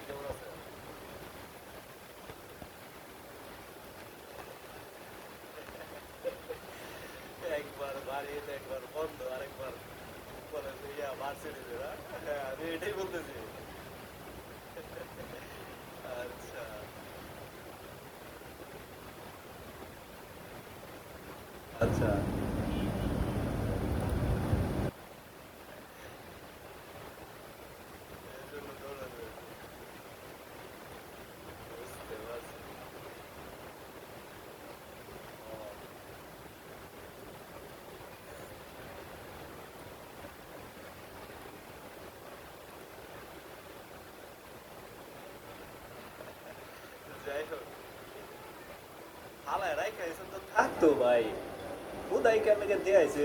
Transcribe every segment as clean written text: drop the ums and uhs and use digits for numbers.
কেমন আছেন? একবার বাড়ি একবার বন্ধ, আরেকবার বলে যে ভার্সিটিতে না? হ্যাঁ, আমি এটাই বলতেছি। আচ্ছা, আচ্ছা। এই জন্য দৌড়াতে হয়েছে। বুঝতে পারছি। ও, যাই হোক, হালায় রাই খাইছেন তো থাকতো ভাই। উদয় কেন দিয়ে আইছে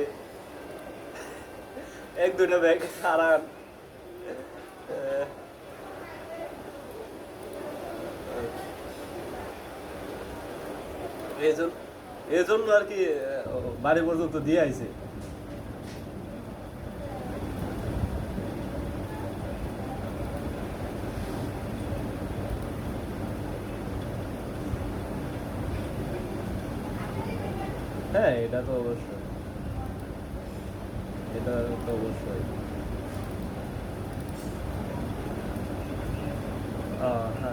এক দুটা ব্যাগ সারান। এজন এজন্য আর কি বাড়ি পর্যন্ত দিয়ে আইছে। হ্যাঁ, এটা তো অবশ্যই। এটা তো অবশ্যই।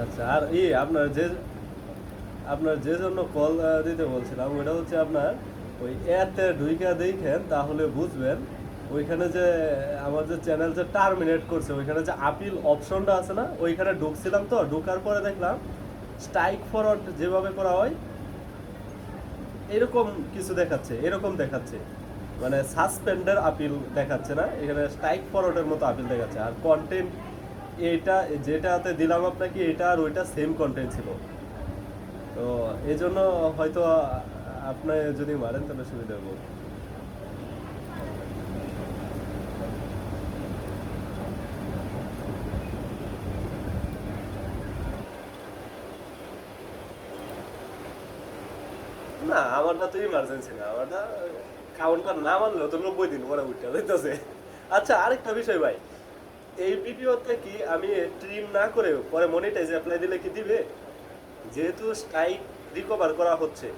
আচ্ছা, আর আপনার যে জন্য কল দিতে বলছিলাম ওটা হচ্ছে আপনার ওই অ্যাপে ঢুইকা দেখেন তাহলে বুঝবেন। ওইখানে যে আমার যে চ্যানেল যে টার্মিনেট করছে ওইখানে যে আপিল অপশনটা আছে না, ওইখানে ঢুকছিলাম, তো ঢুকার পরে দেখলাম স্ট্রাইক ফরওয়ার্ড যেভাবে করা হয় এরকম কিছু দেখাচ্ছে, এরকম দেখাচ্ছে। মানে সাসপেন্ডের আপিল দেখাচ্ছে না, এখানে স্ট্রাইক ফরওয়ার্ডের মতো আপিল দেখাচ্ছে। আর কন্টেন্ট এইটা যেটাতে দিলাম আপনাকে, এটা আর ওইটা সেম কন্টেন্ট ছিল। তো এই জন্য হয়তো আপনি যদি মারেন তাহলে সুবিধা হবো। না, আমারটা তো ইমার্জেন্সি না, আমারটা কাউন্টার না মানলেও তো 90 দিন পরে উঠতে হইতেছে। আচ্ছা, আরেকটা বিষয় ভাই, এই ভিডিওতে কি আমি ট্রিম না করে পরে মনিটাইজ অ্যাপ্লাই দিলে কি দিবে? যেহেতু স্ট্রাইক রিকভার করা হচ্ছে।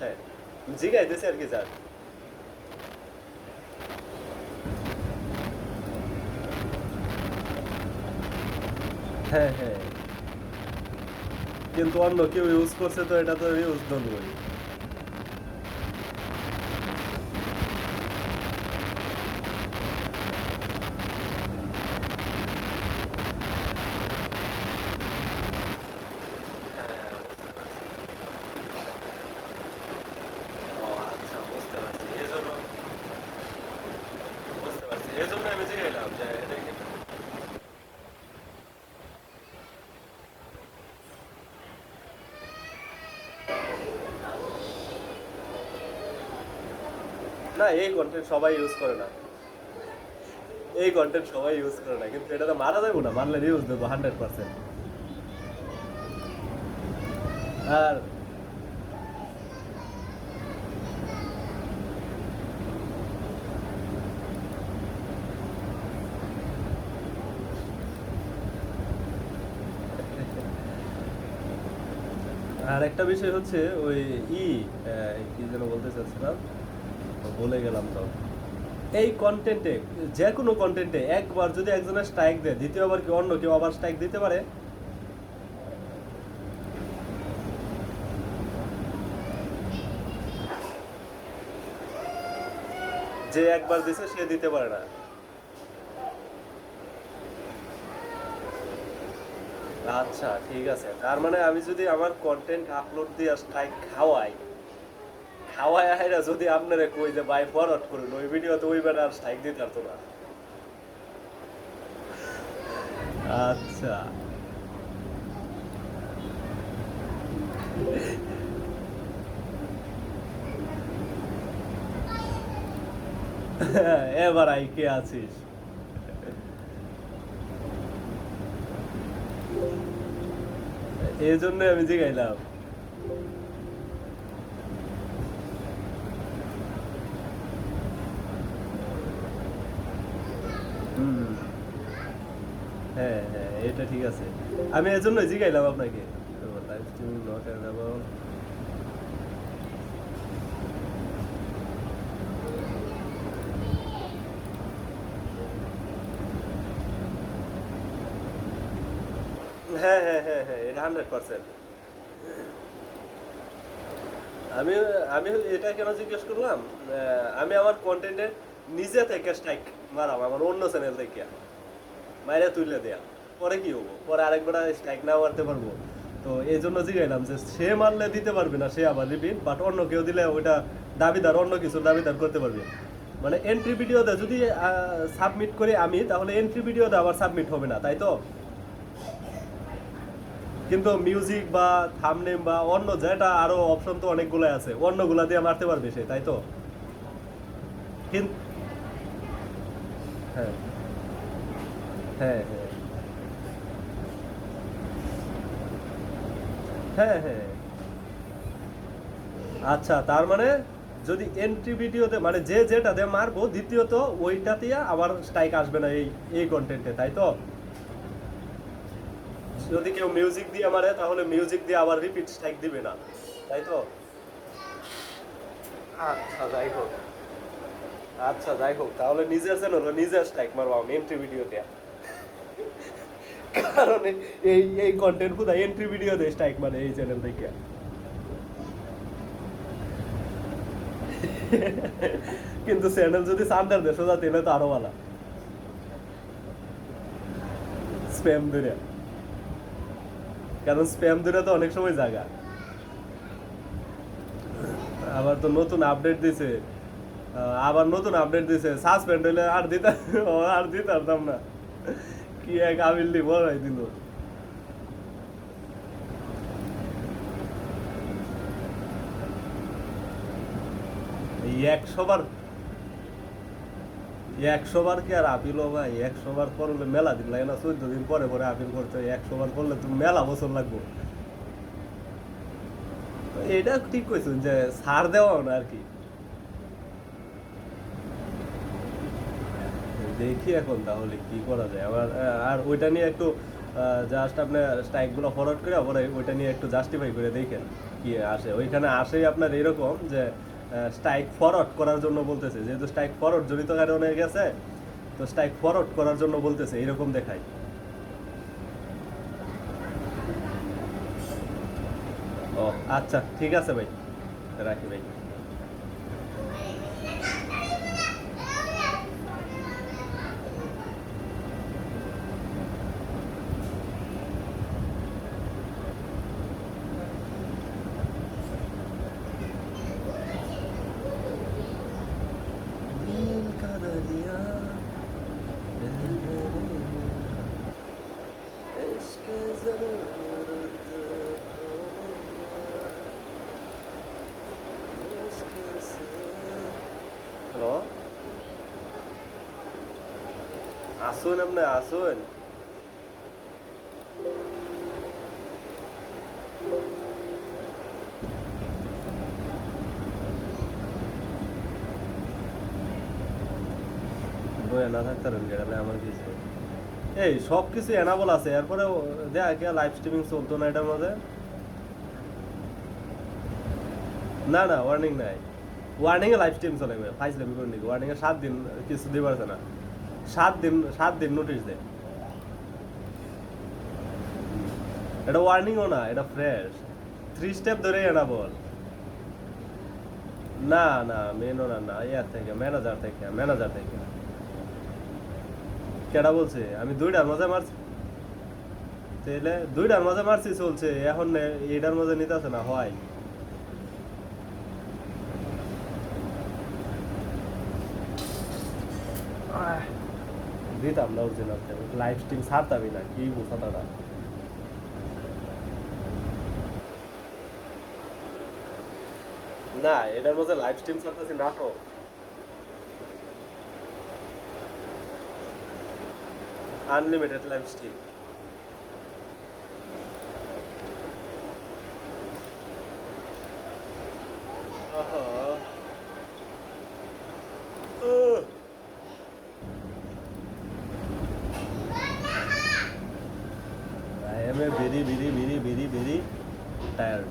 হ্যাঁ, জিগাইতেছে আর কি স্যার। হ্যাঁ, হ্যাঁ, কিন্তু অন্য কেউ ইউজ করছে তো এটা তো ইউজ ধরবই। হ্যাঁ, বুঝতে পারছি। ও আচ্ছা, বুঝতে পারছি। এজন্য বুঝতে পারছি, এজন্য আমি জিগাইলাম যে এটা কি। না, এই কন্টেন্ট সবাই ইউজ করে না। এই কন্টেন্ট সবাই ইউজ করে না, কিন্তু এটা তো মারা যাবে না, মারলে ইউজ দেবো 100%। আর আর একটা বিষয় হচ্ছে ওই ই কি যেন বলতে চাচ্ছিলাম, ভুলে গেলাম তো। এই কন্টেন্টে, যে কোনো কন্টেন্টে একবার যদি একজনের স্ট্রাইক দেয়, দ্বিতীয়বার কি অন্য কেউ আবার স্ট্রাইক দিতে পারে? যে একবার দিছে সে দিতে পারে না। আচ্ছা, ঠিক আছে, তার মানে আমি যদি আমার কন্টেন্ট আপলোড দিয়ে স্ট্রাইক খাওয়াই, খাওয়ায় আইরা যদি আপনারে কই যে ভাই ফরওয়ার্ড করুন ওই ভিডিওতে, ওই ব্যাটা আর স্ট্রাইক দিতে পারতো না। আচ্ছা। এবার আই কে আছিস? এই জন্য আমি জিগাইলাম। হুম। হ্যাঁ, হ্যাঁ, এটা ঠিক আছে। আমি এজন্যই জিগাইলাম আপনাকে। Live streaming not available. হ্যাঁ হ্যাঁ হ্যাঁ হ্যাঁ, এটা 100%। আমি আমি এটা কেন জিজ্ঞেস করলাম, আমি আমার কন্টেন্টে নিজে থেকে স্ট্রাইক মারাম আমার অন্য চ্যানেল থেকে মাইরে তুলে দেয়া, পরে কি হবো, পরে আরেকবার স্ট্রাইক না মারতে পারবো। তো এই জন্য জিজ্ঞাইলাম যে সে মারলে দিতে পারবে না, সে আবার রিপিট, বাট অন্য কেউ দিলে ওইটা দাবিদার, অন্য কিছু দাবিদার করতে পারবে। মানে এন্ট্রি ভিডিওতে যদি সাবমিট করি আমি, তাহলে এন্ট্রি ভিডিওতে আবার সাবমিট হবে না, তাই তো? কিন্তু মিউজিক বা থাম্বনেল বা অন্য যেটা আরো অপশন তো অনেকগুলো আছে, অন্যগুলা দিয়ে মারতে পারবে সে, তাই তো? কিন্তু হ্যাঁ হ্যাঁ হ্যাঁ হ্যাঁ হ্যাঁ। আচ্ছা, তার মানে যদি এন্ট্রি ভিডিওতে মানে যে যেটাতে মারবো, দ্বিতীয়ত ওইটাতে আবার স্ট্রাইক আসবে না এই এই কন্টেন্টে, তাই তো? যদি কেউ মিউজিক দিয়ে মারে, তাহলে মিউজিক দিয়ে আবার রিপিট স্ট্রাইক দিবে না, তাই তো? আচ্ছা যাই হোক, আচ্ছা যাই হোক, তাহলে নিজের চ্যানেল নিজের স্ট্রাইক মারবো আমি এন্ট্রি ভিডিও দিয়ে। কারণ এই এই কন্টেন্ট খুদা এন্ট্রি ভিডিও দিয়ে স্ট্রাইক মানে এই চ্যানেল থেকে। কিন্তু চ্যানেল যদি সান্ডার দেয় সোজা, তাহলে তো আরো ভালো। স্প্যাম ধরে, কারণ স্প্যাম ধরে তো অনেক সময় জায়গা। আবার তো নতুন আপডেট দিছে, আবার নতুন আপডেট দিছে, সাসপেন্ড হইলে আর দিতাম, আর দিতাম না। কি এক আবিল্লি বড়াই দিল। এই 100 বার, 100 বার কি আর আপিল ও ভাই? 100 বার করলে মেলা দিন লাগে না? 14 দিন পরে পরে আপিল করতে হয়, 100 বার করলে তো মেলা বছর লাগবে। তো এটা ঠিক কইছেন যে ছাড় দেওয়া না আর কি। দেখি এখন তাহলে কি করা যায় আমার। আর ওইটা নিয়ে একটু জাস্ট আপনার স্ট্রাইকগুলো ফরওয়ার্ড করে পরে ওইটা নিয়ে একটু জাস্টিফাই করে দেখেন কি আসে। ওইখানে আসেই আপনার এরকম যে স্ট্রাইক ফরওয়ার্ড করার জন্য বলতেছে, যেহেতু স্ট্রাইক ফরওয়ার্ড জড়িত কারণে গেছে, তো স্ট্রাইক ফরওয়ার্ড করার জন্য বলতেছে, এরকম দেখায়। ও আচ্ছা, ঠিক আছে ভাই, রাখি ভাই। दिल का दरिया, इश्क ज़रूरत इश्क से। হ্যালো, আসুন, আপনি আসুন। বইয়া না থাকতারেন গেলে আমার কিছু, এই সব কিছু এনাবল আছে, এরপরে দেখা গিয়া লাইভ স্ট্রিমিং চলতো না এটার মধ্যে। না না, ওয়ার্নিং নাই। ওয়ার্নিং এ লাইভ স্ট্রিম চলে গেবে, ফাইজলামি করে নাকি? ওয়ার্নিং এ 7 দিন কিছু দিতে পারছে না। 7 দিন, 7 দিন নোটিশ দেয়। এটা ওয়ার্নিংও না, এটা ফ্রেশ। 3 স্টেপ ধরে এনাবল। না না, মেন ওনার না, ইয়ার থেকে, ম্যানেজার থেকে, ম্যানেজার থেকে। কেডা বলছে? আমি 2টার মাঝে মারছি, তাহলে 2টার মাঝে মারছি চলছে, এখন এটার মাঝে নিতে আছে না হয়। দিতাম না অরিজিনাল, লাইভ স্ট্রিম ছাড়তামই না, কি বোঝাটা। না, এটার মধ্যে লাইভ স্ট্রিম ছাড়তেছি নাটক, আনলিমিটেড লাইভ স্ট্রিম। টায়ার্ড।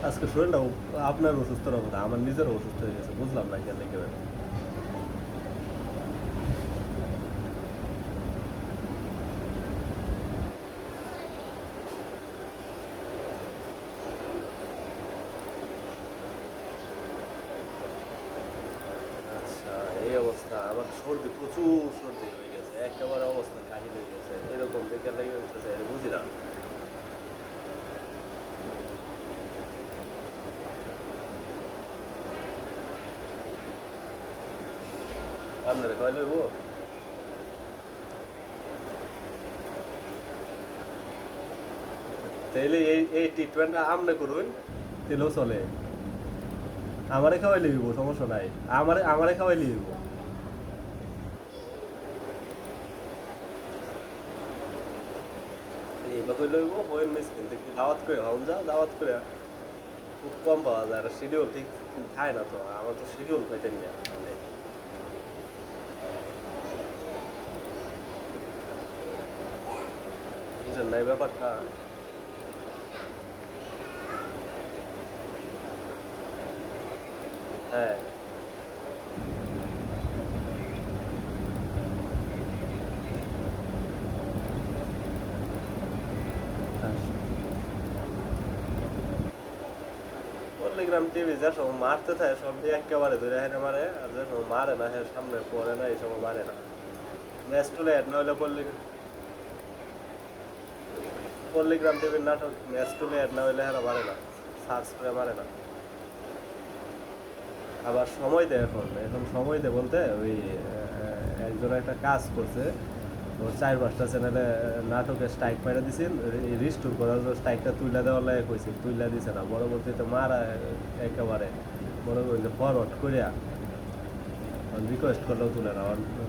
আজকে শরীরটা আপনার অসুস্থ না বোধ হয়, আমার নিজেরও অসুস্থ হয়ে গেছে, বুঝলাম না কেন একেবারে। আচ্ছা, এই অবস্থা। আমার সর্দি, প্রচুর সর্দি হয়ে গেছে, একেবারে অবস্থা কাহিল হয়ে গেছে। এরকম দেখে লেগে উঠতেছে, বুঝি না। আপনার কয় লইব? তাইলে এই ট্রিটমেন্টটা আপনি করুন, তাহলেও চলে। আমারে খাওয়াই লিখব, সমস্যা নাই। আমারে খাওয়াই লিখব। এইভাবে লইব, বইয়ের মিসকিন দেখি দাওয়াত করে হন, যা দাওয়াত করে খুব কম পাওয়া যায়। আর শিডিউল ঠিক খায় না তো, আমার তো শিডিউল পাইতেন না। বুঝলেন না এই ব্যাপারটা? হ্যাঁ, পল্লিগ্রাম টিভি যে সময় মারতে থাকে সব দিয়ে একেবারে ধরে হেনে মারে, আর যে সময় মারে না হ্যাঁ সামনে পড়ে না, এই সময় মারে না। ম্যাচ টুলে অ্যাড নইলে পল্লিগ্রাম টিভির নাটক ম্যাচ টুলে অ্যাড না হইলে হ্যাঁ মারে না, সার্চ করে মারে না। আবার সময় দেয়, এখন এখন সময় দেয় বলতে ওই একজন একটা কাজ করছে, ও 4-5টা চ্যানেলে নাটকের স্ট্রাইক মারা দিছিল, রিস্টোর করার জন্য স্ট্রাইকটা তুইলা দেওয়ার লাগে কইছে, তুইলা দিছে না, পরবর্তীতে মারা একেবারে মনে করি যে ফরওয়ার্ড করিয়া রিকোয়েস্ট করলেও তুলে না,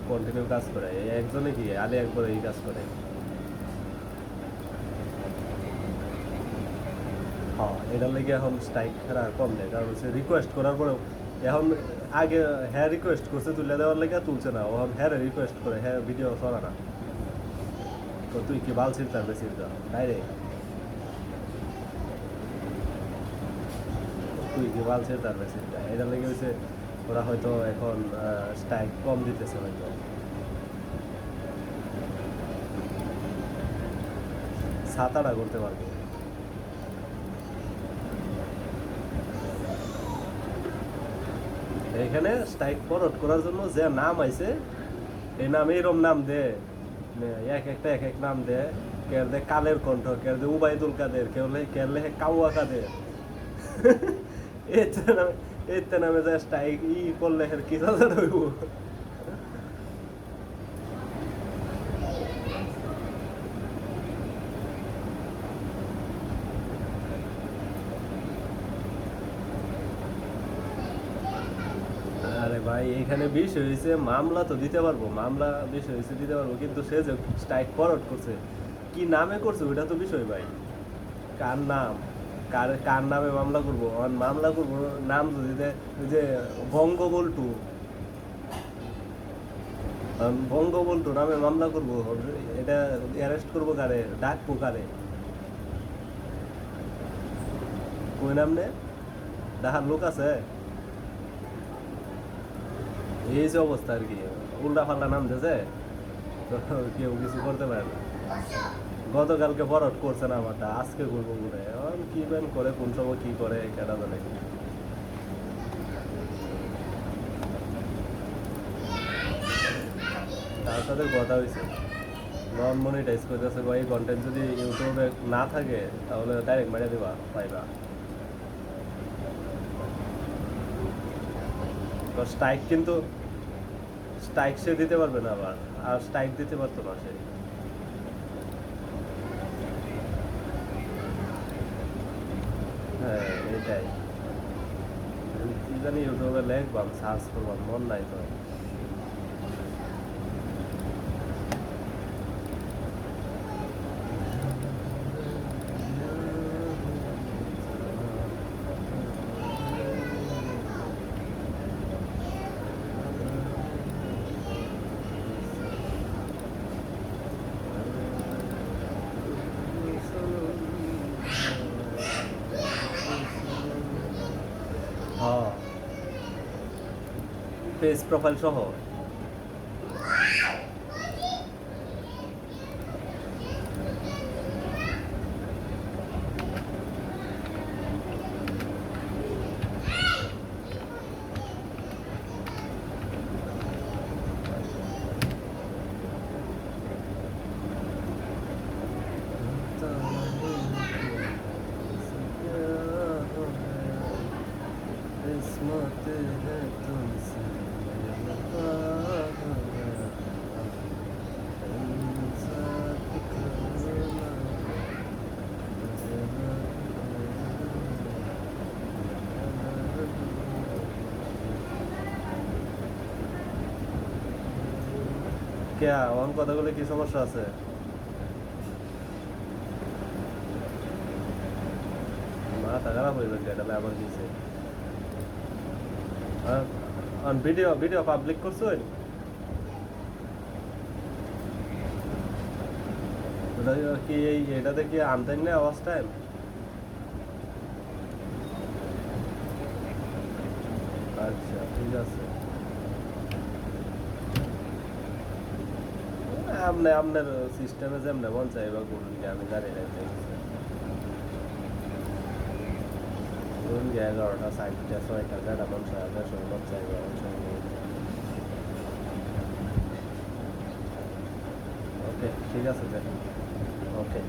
কন্টিনিউ কাজ করে। এই একজনে কি আলি একবার এই কাজ করে। হ্যাঁ, এটার লেগে এখন স্ট্রাইক খেলা কম দেয়, কারণ হচ্ছে রিকোয়েস্ট করার পরেও এখন আগে হ্যাঁ রিকোয়েস্ট করছে তুলে দেওয়ার লেগে তুলছে না, এখন হ্যাঁ রিকোয়েস্ট করে হ্যাঁ ভিডিও চলে না। তো তুই কি বাল ছিলতার বেশি ডাইরেক্ট, তুই কি বাল ছিলতার বেশি, এটার লেগে হয়েছে ওরা হয়তো এখন স্ট্রাইক কম দিতেছে হয়তো। ছাতাটা করতে পারবো। এখানে স্ট্রাইক ফরওয়ার্ড করার জন্য যে নাম আইছে, এই নামে এরম নাম দে, এক একটা এক এক নাম দে। কেউ দে কালের কণ্ঠ, কেউ দে উবাইদুল কাদের, কেউ লেখে কাউয়া কাদের। এতে নামে, এতে নামে যে স্ট্রাইক করলে কি সাজা হইব। আরে ভাই, এখানে বিষয় হয়েছে মামলা তো দিতে পারবো, মামলা বিষয় হয়েছে দিতে পারবো, কিন্তু সে যে স্ট্রাইক ফরওয়ার্ড করছে কি নামে করছে ওইটা তো বিষয় ভাই। কার নাম, কার কার নামে মামলা করবো, মামলা করবো নাম যদি ওই যে বঙ্গবল্টু, বঙ্গবল্টু নামে মামলা করবো, এটা অ্যারেস্ট করবো কারে, ডাকবো কারে, ওই নাম নে ডাহার লোক আছে। এই যে অবস্থা আর কি, উল্টা পাল্টা নাম দিয়েছে, তো কেউ কিছু করতে পারে না। গতকালকে ফরওয়ার্ড করছে না আমারটা, আজকে করবো বলে এখন কি ব্যান করে, কোন সময় কি করে কেটা জানে। তার সাথে কথা হয়েছে, নন মনিটাইজ করতেছে, এই কন্টেন্ট যদি ইউটিউবে না থাকে তাহলে ডাইরেক্ট মেরে দিবা পাইবা। তো স্ট্রাইক কিন্তু স্ট্রাইক সে দিতে পারবে না আবার, আর স্ট্রাইক দিতে পারতো না সে। হ্যাঁ এটাই, কি জানি ইউটিউবে লিখবাম, সার্চ করবাম, মন নাই তো। পেজ প্রোফাইল সহ। किस्मत है तुमसे वफा है, इंसाफ करना क्या অন কথাগুলো কি সমস্যা আছে? মাথা খারাপ হয়ে গেছে, এটা আবার দিছে। আর ভিডিও পাবলিক করছেন? ওটা কি এটাতে কি আনতেন না আওয়াজ টাইম? আচ্ছা ঠিক আছে। আপনার সিস্টেমে যেমন মন চাইবা করুন, আমি জানি না। ধরুন 11টা 60টা 6টা যেটা মন চাইবে সব মন চাইবে। ওকে ঠিক আছে দেখেন। ওকে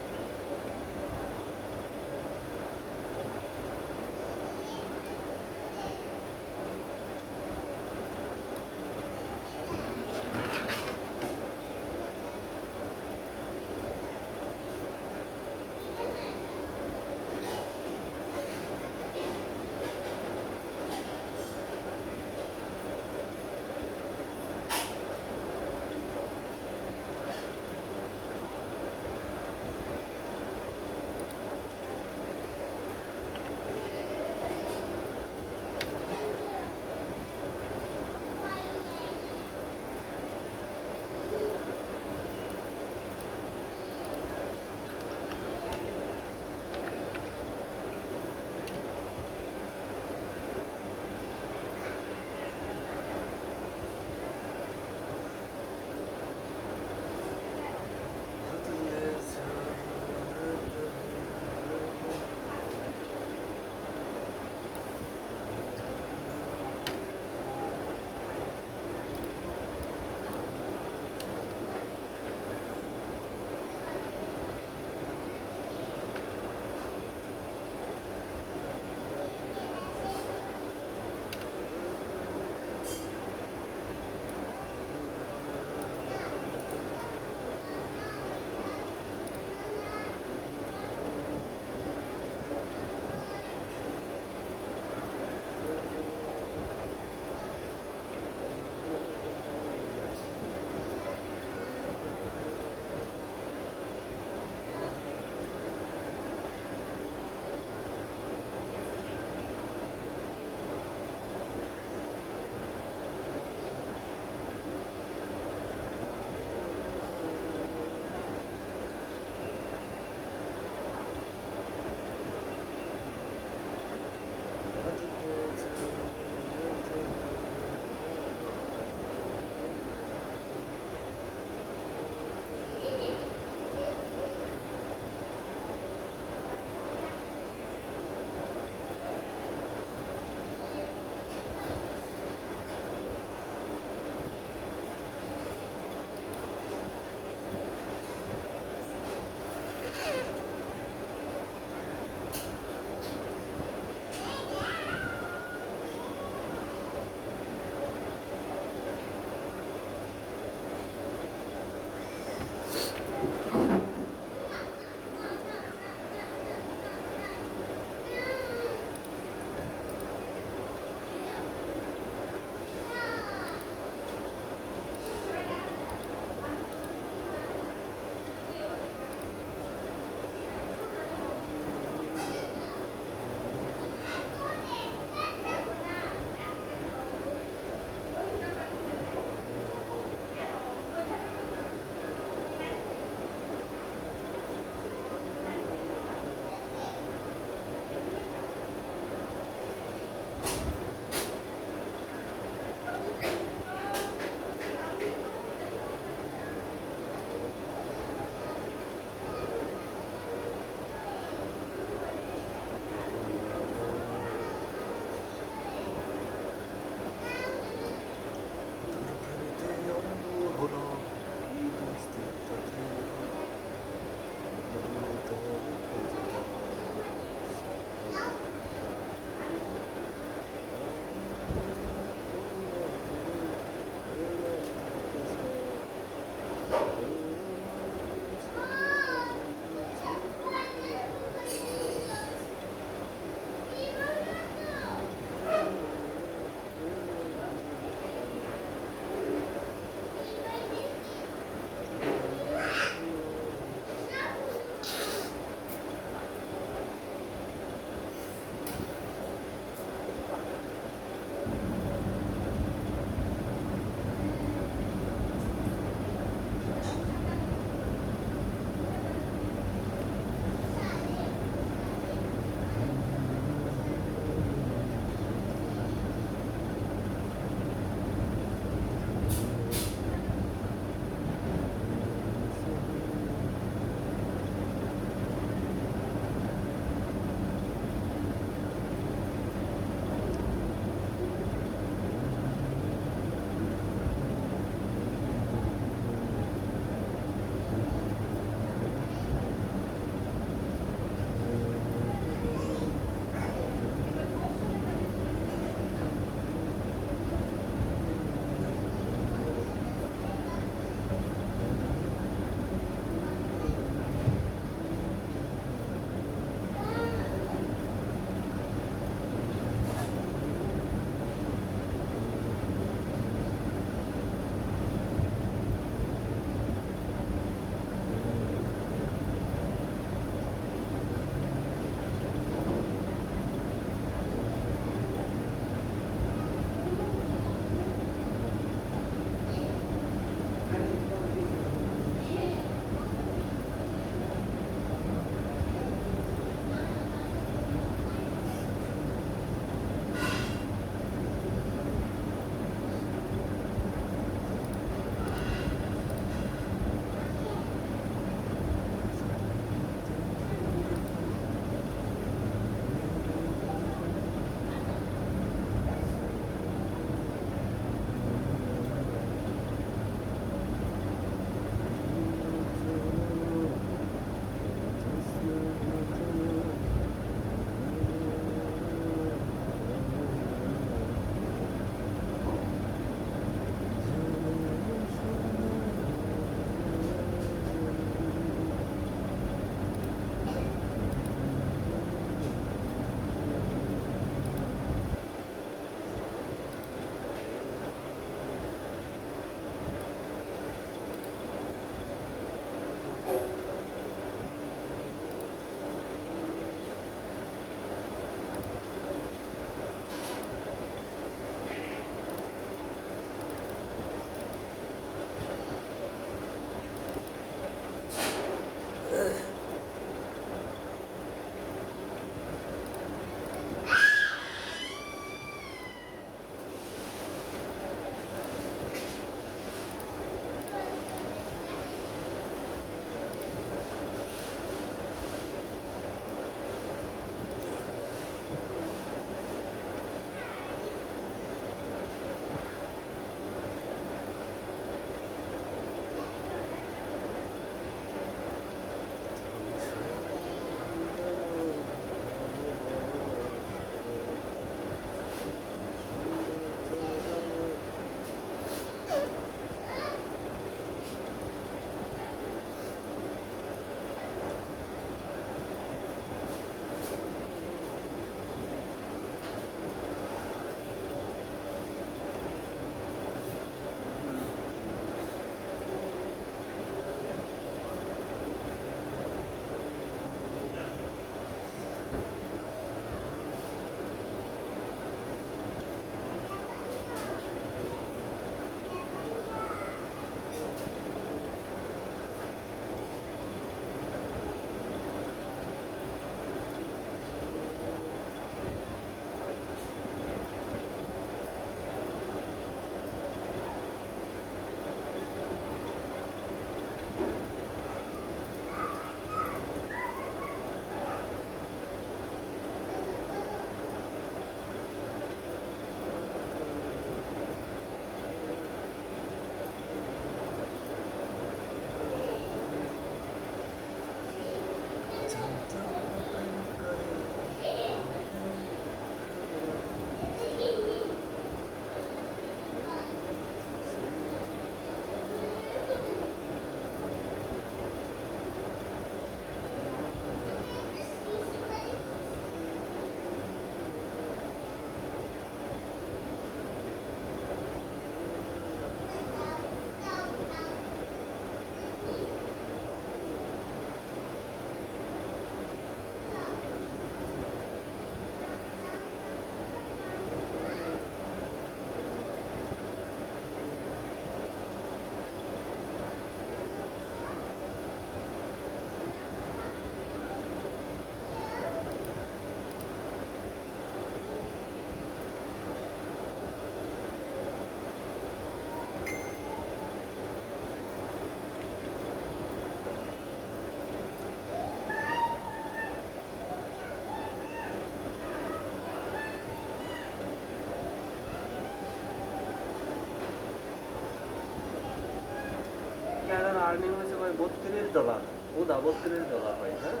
আর্নিং হয়েছে ভাই $32, ওদা $32 ভাই। হ্যাঁ,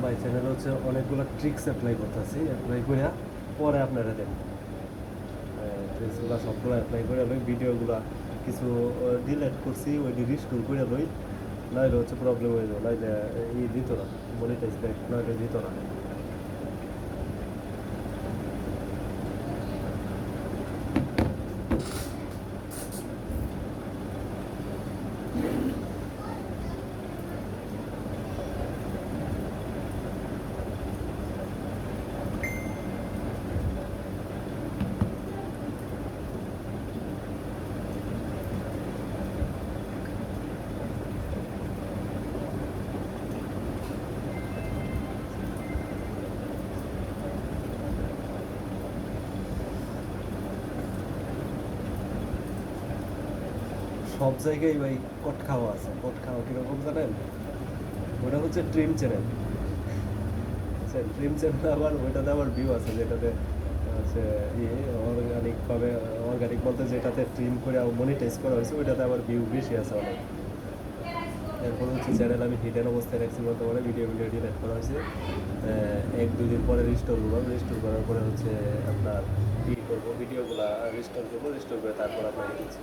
ভাই চ্যানেল হচ্ছে অনেকগুলো ট্রিক্স অ্যাপ্লাই করতেছি, অ্যাপ্লাই করে পরে আপনারা দেন ট্রিক্সগুলো সবগুলো অ্যাপ্লাই করে লই, ভিডিওগুলো কিছু ডিলেট করছি, ওই রিস্টোর করে লই, নাহলে হচ্ছে প্রবলেম হয়ে যাবে, নাহলে দিত না, মনিটাইজ ব্যাক নাহলে দিত না। সব জায়গায় ভাই কট খাওয়া আছে, কট খাওয়া কীরকম জানেন? ওটা হচ্ছে ট্রিম চ্যানেল, ট্রিম চ্যানেল আবার ওইটাতে আবার ভিউ আছে, যেটাতে হচ্ছে অর্গানিকভাবে, অর্গানিক বলতে যেটাতে ট্রিম করে মনিটাইজ করা হয়েছে, ওইটাতে আবার ভিউ বেশি আছে অনেক। এরপর হচ্ছে চ্যানেল আমি হিডেন অবস্থায় রাখছি বলতে পারে, ভিডিওগুলো ডিলেট করা হয়েছে, 1-2 দিন পরে রিস্টোর করবো, রিস্টোর করার পরে হচ্ছে আপনার করবো, ভিডিওগুলো রিস্টোর করবো, রিস্টোর করে তারপর আপনাকে দিচ্ছি।